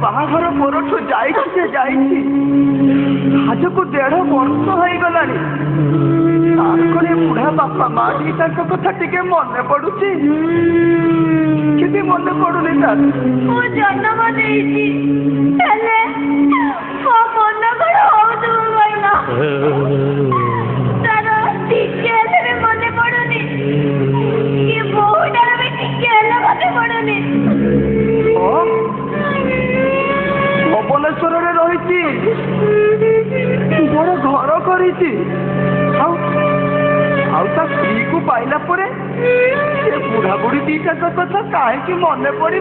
बाहाघर मोरठू जाइछि आज को 1.5 वर्ष हो गलानी तारकरे बुढ़ा बापा माँ दीटा कथा टिके मन पड़ुची कि मन पड़ुनी तार मो जन्म देइछि हेले को मन कर होउ गइना तार टिके हेले मन पड़ुनी कि बहुटार भी टिके हेले मन पड़ुनी भुवनेश्वर रही बड़ घर कर स्त्री को पाइला परे बुढ़ा बुढ़ी दीटा कथा कहीं मन पड़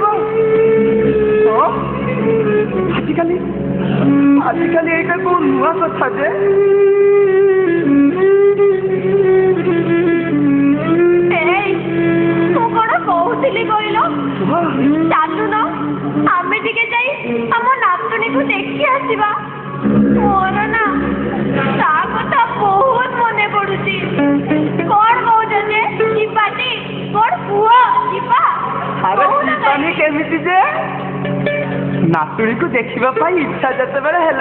आजिकल यही को नुआ कथा जे कहूली कहल चालुन आम टे आम नातुणी को देखी आसवा मोर ना ता कथा बहुत मन पड़ुची कौन कहते जीवानी कौन पुआ जीवा अरे केमिति जे नातुणी को देखा इच्छा जिते बेले है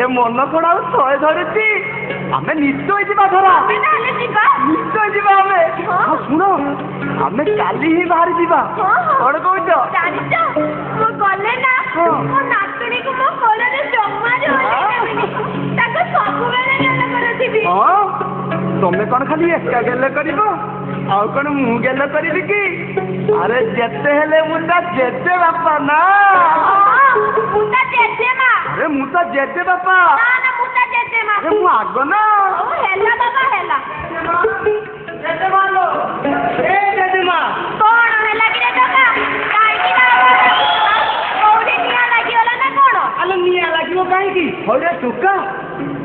ए मन कौन आ शहे धरुची आमे निश्चय जीवा धरा निश्चय जीवा आमे शुण आमे काली ही बाहर जीवा कौन कहूच गले ना मो नातुणी को मो कोलरे जम्मा सब बेले गेले करथिबी तमे कौन खाली एका गेले करिबो आ कौन मु गेले करिबी कि अरे जेते हेले मुता जेते बापा ना मुता जेते मा अरे मुता जेते बापा ना ना मुता जेते मा अरे मु आगो ना ओ हेला बाबा हेला जेते मालो ए जेते मा कौन हेला कि रे बाबा काई कि ना कोडी निया लागि होला ना कोन अले निया लागिवो काई कि होरे टुका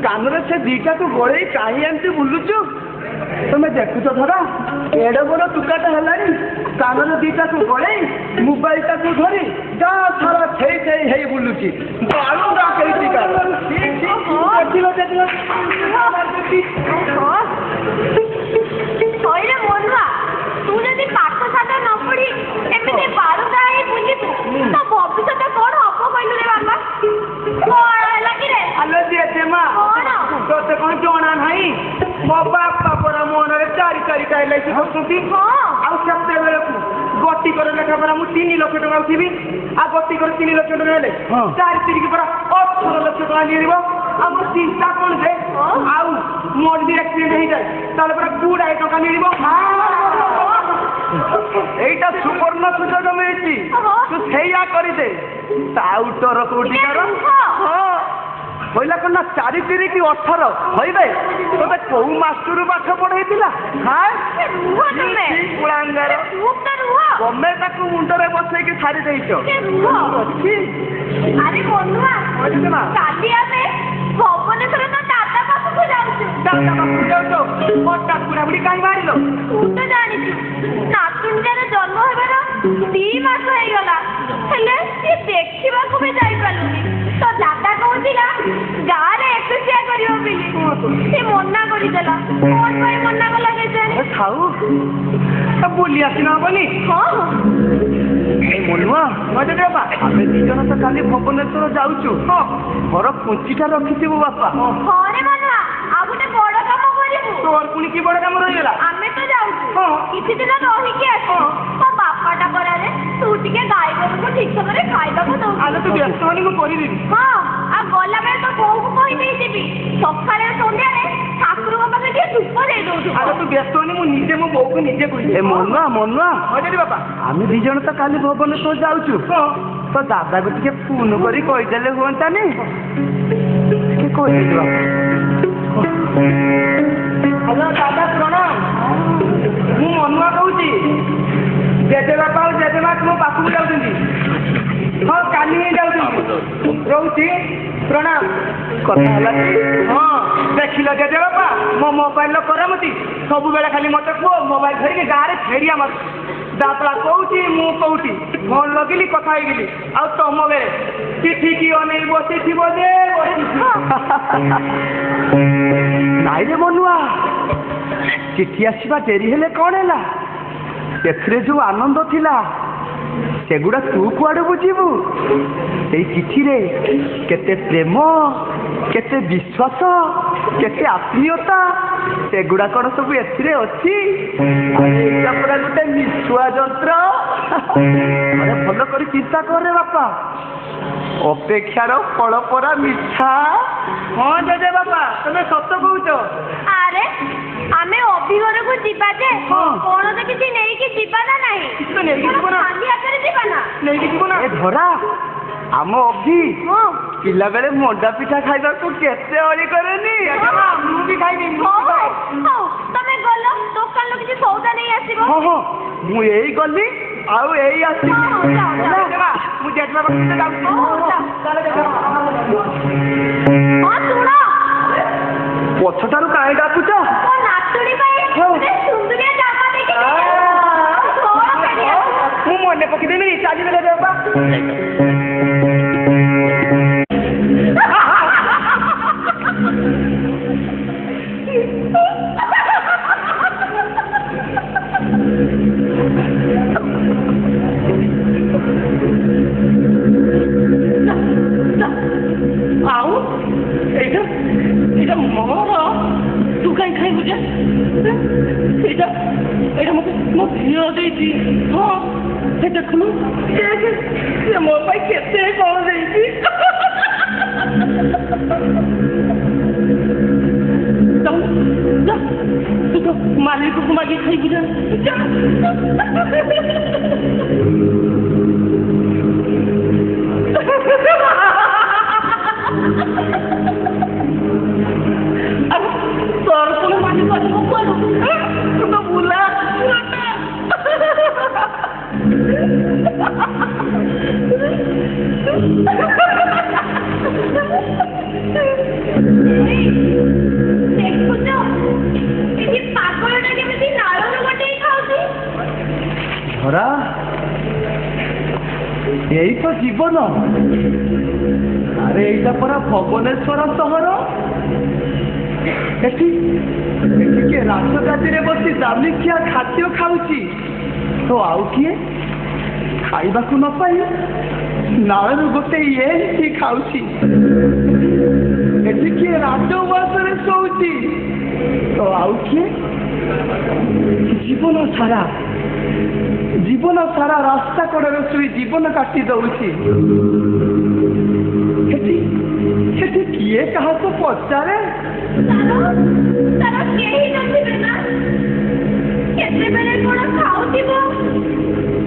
कानरे से दीटा को गोळे काई एंती बुलुचु तमे देखुछ धरा एडे बड़ टुकाटा हेलानी कानरे दीटा को गोळे मोबाइल टा को धरी जा सारा छई छई हेई बुलुची बालू दा कइती का ठीक ठीक देखिलो होइरे मोनवा तू जदी पाठ साथ न पढ़ी एमिते बालू दा ही बुलिबू तो भविष्यत कोन हबो कहलु रे बाबा कोन हेला कि रे अले जेते मा तोते कोन जोना नाही मो बापा परा मोनरे चारि चारि काई लैछि हसुती आ सबते बेले गति करे लेखा परा मु 3 लाख टका उठिबी आ गति करे 3 लाख टका हेले 4 तिरिक परा 18 लाख टका निरिबो आ मो चिंता कोन जे आउ मोर भी एक्सीडेंट हे जाय ताले परा 2 लाख टका निरिबो एटा सुवर्ण सुजोग मिलिछि तू सेया करि दे ताउटर कोटिकार होइला कना 4 तिरी की 18 होइबे तोते को मास्टर पाठ पढाइतिला हां रुवा तमे पुलांगार रुवा रुवा गमे ताकू मुंडरे बसै के छाड़ी देइछो अच्छी अरे मोनुआ ओदिना काली आमे भुवनेश्वर ना दादा बापू को जाउछु दादा बापू जाउछो कोटा पुरा बुडी काई मारिलो तू तो जानि छु नातुंडर जन्म हेबार 2 मास हो गला हेले ये देखिबा को भी जाई पालुनी तो दादा कहूतिला गारे एकुसिया करियो बिली से मन्ना करि देला कोन भाई मन्ना को लगे जे खाऊ अब बोली आसिना बनी हां ए मनुआ मजे देबा आमे दिजन तो खाली भुवनेश्वर जाउछु घर कुंचीटा रखिथिबो बापा हां रे मनुआ आ गुटे बड़ काम करिबु तोर पुनी की बड़ काम रहि गेला आमे तो जाउछु किछि दिन रहि के आछो तो बापाटा करारे तू टिके गाय गोरु को ठीक समय खाइबा को दो आले तू व्यस्त होनी को करि देबी हां आ गोला बेल तो बोहू को कहि देई देबी सखाळे संध्या रे ठाकुर को पाके ଟିକେ ଧୂପ ଦେଇ ଦଉଛୁ। ଆରେ ତୁ ବ୍ୟସ୍ତ ହନି, ମୁଁ ନିଜେ ମୋ ବୋଉକୁ ନିଜେ କହିବି। ଏ ମନୁଆ ହଁ ଯଦି ବାପା ଆମେ ଦି ଜଣ ତ କାଲି ଭୁବନେଶ୍ୱର ଯାଉଛୁ। ତ ଦାଦାକୁ ଟିକେ ଫୋନ କରି କହିଦେଲେ ହୁଅନ୍ତାନି? ଟିକେ କହିଦେଲି ବାପା। ହ୍ୟାଲୋ ଦାଦା ପ୍ରଣାମ। ମୁଁ ମନୁଆ କହୁଛି। ଜେଜେ ବାପା ଆଉ ଜେଜେମା ତୁମ ପାଖକୁ ଯାଉଛନ୍ତି। ହଁ କାଲି ହିଁ ଯାଉଛନ୍ତି। ରହୁଛି ପ୍ରଣାମ। କଥା ହେଲା କି? ହଁ ଦେଖିଲ ଜେଜେ ବାପା ମୋ ମୋବାଇଲର କରାମତି ସବୁବେଳେ ଖାଲି ମତେ କୁହ ମୋବାଇଲ ଧରିକି ଗାଁରେ ଫେରିଆ ମାରୁଛି। ଦାଦା କହୁଛି ମୁଁ କହୁଛି ଫୋନ ଲଗିଲି କଥା ହେଇଗଲି। ଆଉ ତମ ବେଳେ ଚିଠି କି ଅନେଇ ବସିଥିବ ଯେ ନାଇଁରେ ମନୁଆ, ଚିଠି ଆସିବା ଡେରି ହେଲେ କଣ ହେଲା? ସେଥିରେ ଯୋଉ ଆନନ୍ଦ ଥିଲା ସେଗୁଡ଼ା ତୁ କୁଆଡେ ବୁଝିବୁ? ସେଇ ଚିଠିରେ କେତେ ପ୍ରେମ, କେତେ ବିଶ୍ୱାସ, କେତେ ଆତ୍ମୀୟତା, ସେଗୁଡ଼ା କଣ ସବୁ ଏଥିରେ ଅଛି? ଏଇଟା ପୁରା ଗୋଟେ ମିଛୁଆ ଯନ୍ତ୍ର। ଆରେ ଭଲ କରି ଚିନ୍ତା କରେ ବାପା, ଅପେକ୍ଷାର ଫଳ ପରା ମିଠା। ହଁ ଜେଜେ ବାପା ତମେ ସତ କହୁଛ। ଆରେ ଆମେ ଅଭିଘରକୁ ଯିବା ଯେ କଣ ତ କିଛି ନେଇକି ଯିବା ନା ନାହିଁ? ନେଇକି ଯିବ ନା? ଖାଲି ହାତରେ ଯିବା ନା? ନେଇକି ଯିବ ନା? ଏ ଧରା ଆମ ଅଭି ପିଲାବେଳେ ମଣ୍ଡା ପିଠା ଖାଇବାକୁ କେତେ ଅଳି କରେନି? ମୁଁ ବି ଖାଇବି। ହଉ ତମେ ଗଲ ଦୋକାନରୁ କିଛି ସଉଦା ନେଇ ଆସିବ। ହଁ ମୁଁ ଏଇ ଗଲି ଆଉ ଏଇ ଆସିଲି। ମୁଁ ଜେଜେ ବାପା ଯାଉଛି। ହଁ ଶୁଣ, ପଛଠାରୁ କାହିଁ ଡାକୁଛ? ମୋ ନାତୁଣୀ ପାଇଁ ଗୋଟେ ସୁନ୍ଦରିଆ ଜାମା ଦେଇକି ମୁଁ ମନେ ପକେଇଦେବି। ଚାଲିବେ ଜେଜେ ବାପା। ଆଉ ଏଇଟା ମୋର ତୁ କାହିଁ ଖାଇବୁ ଯେ? ଏଇଟା ମତେ ମୋ ଝିଅ ଦେଇଛି। ହଁ ସେ ଦେଖୁନୁ ସେ ମୋ ପାଇଁ କେତେ କଣ ଦେଇଛି। ତୁ ତ ମାଲିକକୁ ମାଗି ଖାଇବୁ ଯେ। ତୋର ପୁଣି ମାଲିକ ଆସିବ କୁଆଡୁ? ତୁ ତ ବୁଲା ଦେଖୁଛ ଏଠି ପାଗଳଟା କେମିତି ନାଳରୁ ଗୋଟେଇ ଖାଉଛି। ଧରା ଏଇ ତ ଜୀବନ। ଆରେ ଏଇଟା ପରା ଭୁବନେଶ୍ୱର ସହର। ଏଠି କିଏ ରାଜଗାଦିରେ ବସି ଦାମିକିଆ ଖାଦ୍ୟ ଖାଉଛି ତ ଆଉ କିଏ ଖାଇବାକୁ ନ ପାଇ ନାଳରୁ ଗୋଟେ ଏମିତି ଖାଉଛି। ଏଠି କିଏ ରାଜଉଆସରେ ଶୋଉଛି ତ ଆଉ କିଏ ଜୀବନ ସାରା ରାସ୍ତା କଡ଼ରେ ଶୋଇ ଜୀବନ କାଟି ଦଉଛି। ସେଠି କିଏ କାହାକୁ ପଚାରେ? ତାର କେହି ନଥିବେ ନା? କେତେବେଳେ କଣ ଖାଉଥିବ,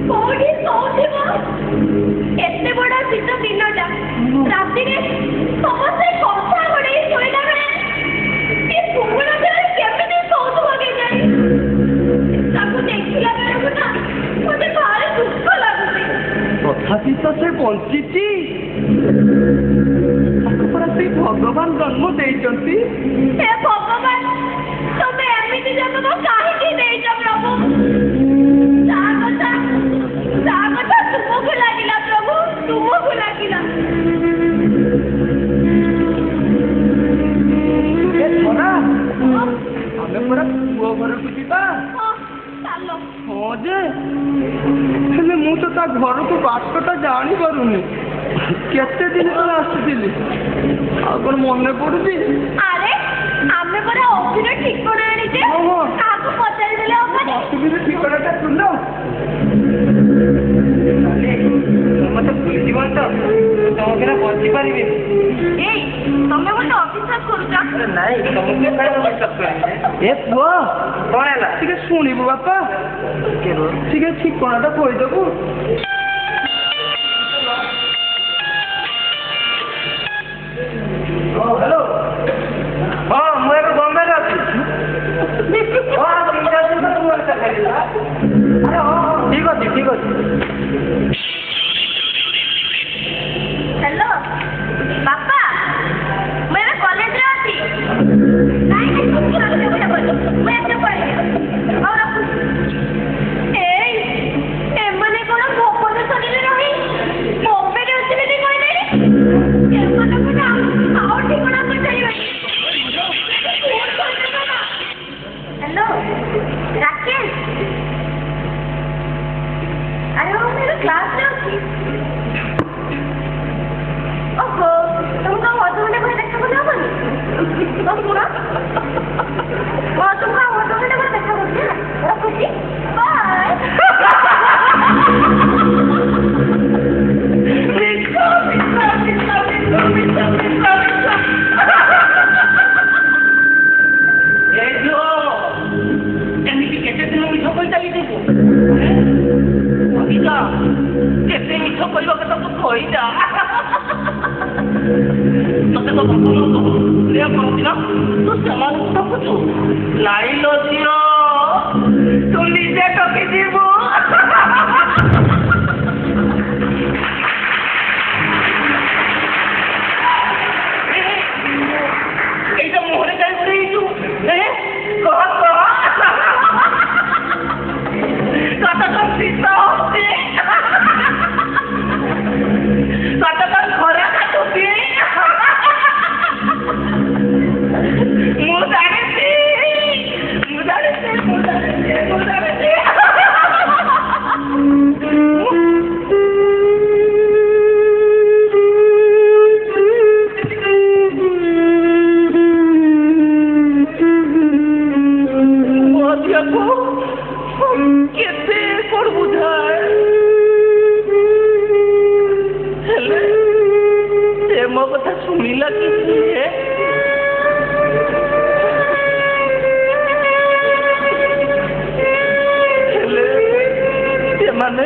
କୋଉଠି ଶୋଉଥିବ? ଏତେ ବଡ ଶୀତ ଦିନଟା ରାତିରେ ସମସ୍ତେ କଥା ଘୋଡେଇ ଶୋଇଲା ବେଳେ ଏ କୁକୁର କେମିତି ଶୋଉଥିବ କେଜାଣି? ତାକୁ ଦେଖିଲା ବେଳକୁ ନା ମତେ ଭାରି ଦୁଃଖ ଲାଗୁଛି। ତଥାପି ତ ସେ ବଞ୍ଚିଛି। ତାକୁ ପରା ସେଇ ଭଗବାନ ଜନ୍ମ ଦେଇଛନ୍ତି। ହେ ଭଗବାନ, ତମେ ଏମିତି ଜନ୍ମ କାହିଁକି ଦେଇଛ ପ୍ରଭୁ? ତା କଥା ତୁମକୁ ଲାଗିଲା ପ୍ରଭୁ, ତୁମକୁ ଲାଗିଲା। ଆମେ ପରା ପୁଅ ଘରକୁ ଯିବା। ହଁ ଯେ ହେଲେ ମୁଁ ତ ତା ଘରକୁ ବାଟଟା ଜାଣିପାରୁନି। କେତେ ଦିନ ତଳେ ଆସିଥିଲି, ଆଉ କଣ ମନେ ପଡୁଛି? ଆରେ ଆମେ ପରା ଅଫିର ଠିକଣା ଆଣିଛେ। କାହାକୁ ପଚାରିଦେଲେ ହବନି? ଅଫିର ଠିକଣାଟା ଶୁଣ। ମତେ ଭୁଲିଯିବ ତ, ତମ ବିନା ବଞ୍ଚି ପାରିବିନି। ଏଇ ତମେ ଗୋଟେ ଅଫିସର କରୁଛ? ନାଇଁ ତମକୁ ବିଶ୍ୱାସ କରିବି। ଏ ପୁଅ କଣ ହେଲା ଟିକେ ଶୁଣିବୁ ବାପା ଟିକେ ଠିକଣାଟା କହିଦେବୁ ହ୍ୟାଲୋ ହଁ ମୁଁ ଏବେ ବମ୍ବେରେ ଅଛି ହଁ ଠିକ ଅଛି ଠିକ ଅଛି ହ୍ୟାଲୋ ବାପା ମୁଁ ଏବେ କଲେଜରେ ଅଛି ନାଇଁ ମୁଁ ଏବେ ପଳେଇବି ହଉ ରଖୁଛି ଏଇ ଏମାନେ କଣ ଭୁବନେଶ୍ୱରରେ ରହି ବମ୍ବେରେ ଅଛି ବୋଲି କହିଲେଣି ଏମାନଙ୍କୁ ନା ଆଉ ଠିକଣା ପଚାରିବେନି हेलो राकेश अरे वो मेरे क्लास में होती ओहो तुमको अधघंटे पर देखा बोले हमारी तो सुना तुमको अधघंटे पर देखा बोलते हैं रखुची बाय କେତେ ମିଛ କହିବ କଥା ତୁ କହିଯା ତତେ ତ ଭଲ କରନ୍ତି ନା ତୁ ସେମାନଙ୍କୁ ଠକୁଛୁ ନାଇଁ ଲୋ ଝିଅ ତୁ ନିଜେ ଠକିଯିବୁ ଏଇଟା ମୁହଁରେ ଯାଇ ଘୁରେଇଛୁ କହ କହ କଟକ ଶୀତ ହଉଛି କଟକ ଖରା କାଟୁଛି ମୁଁ ଜାଣିଛି କେତେ କଣ ବୁଝାଏ ହେଲେ ସେ ମୋ କଥା ଶୁଣିଲା କି ହେଲେ ସେମାନେ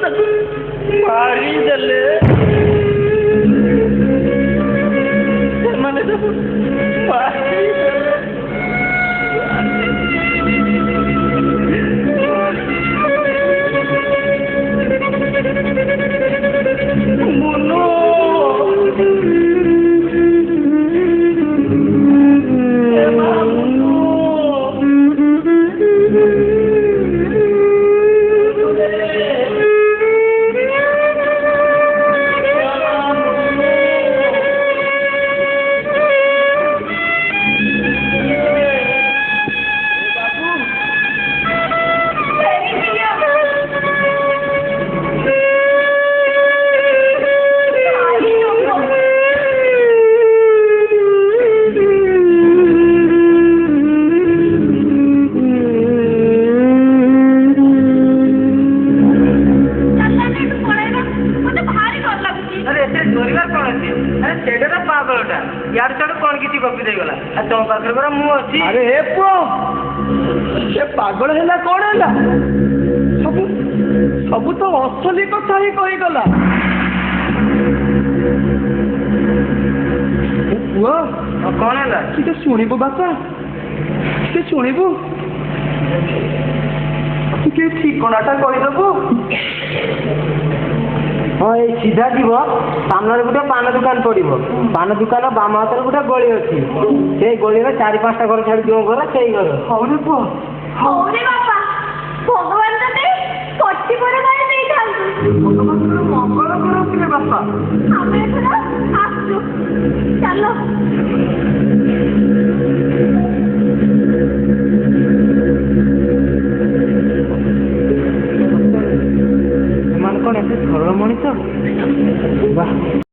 ତାକୁ ମାରିଦେଲେ ସେମାନେ ତାକୁ ମାରିଦେଲେ यार चढ़ कौन किसी गपी देगला तुम पाखरे परा मु अछि अरे हे पुओ से पागल हैला कोन हैला सब तो असली कथा ही कहि गला पुओ कौन हैला कि सुनिबो बापा कि सुनिबो कि ठिकनाटा कहि दबो हाँ ये सीधा जीव सामने गोटे पान दुकान पड़ो पान दुकान बाम हाथ गोटे गली अच्छी से गली में 4-5टा घर छाड़ी जो घर से घर हाँ रे पुओ हाँ रे बापा भगवान तते कोठी पर मारे नहीं थांतु मंगल करो बापा हमें एथरा आसु चलो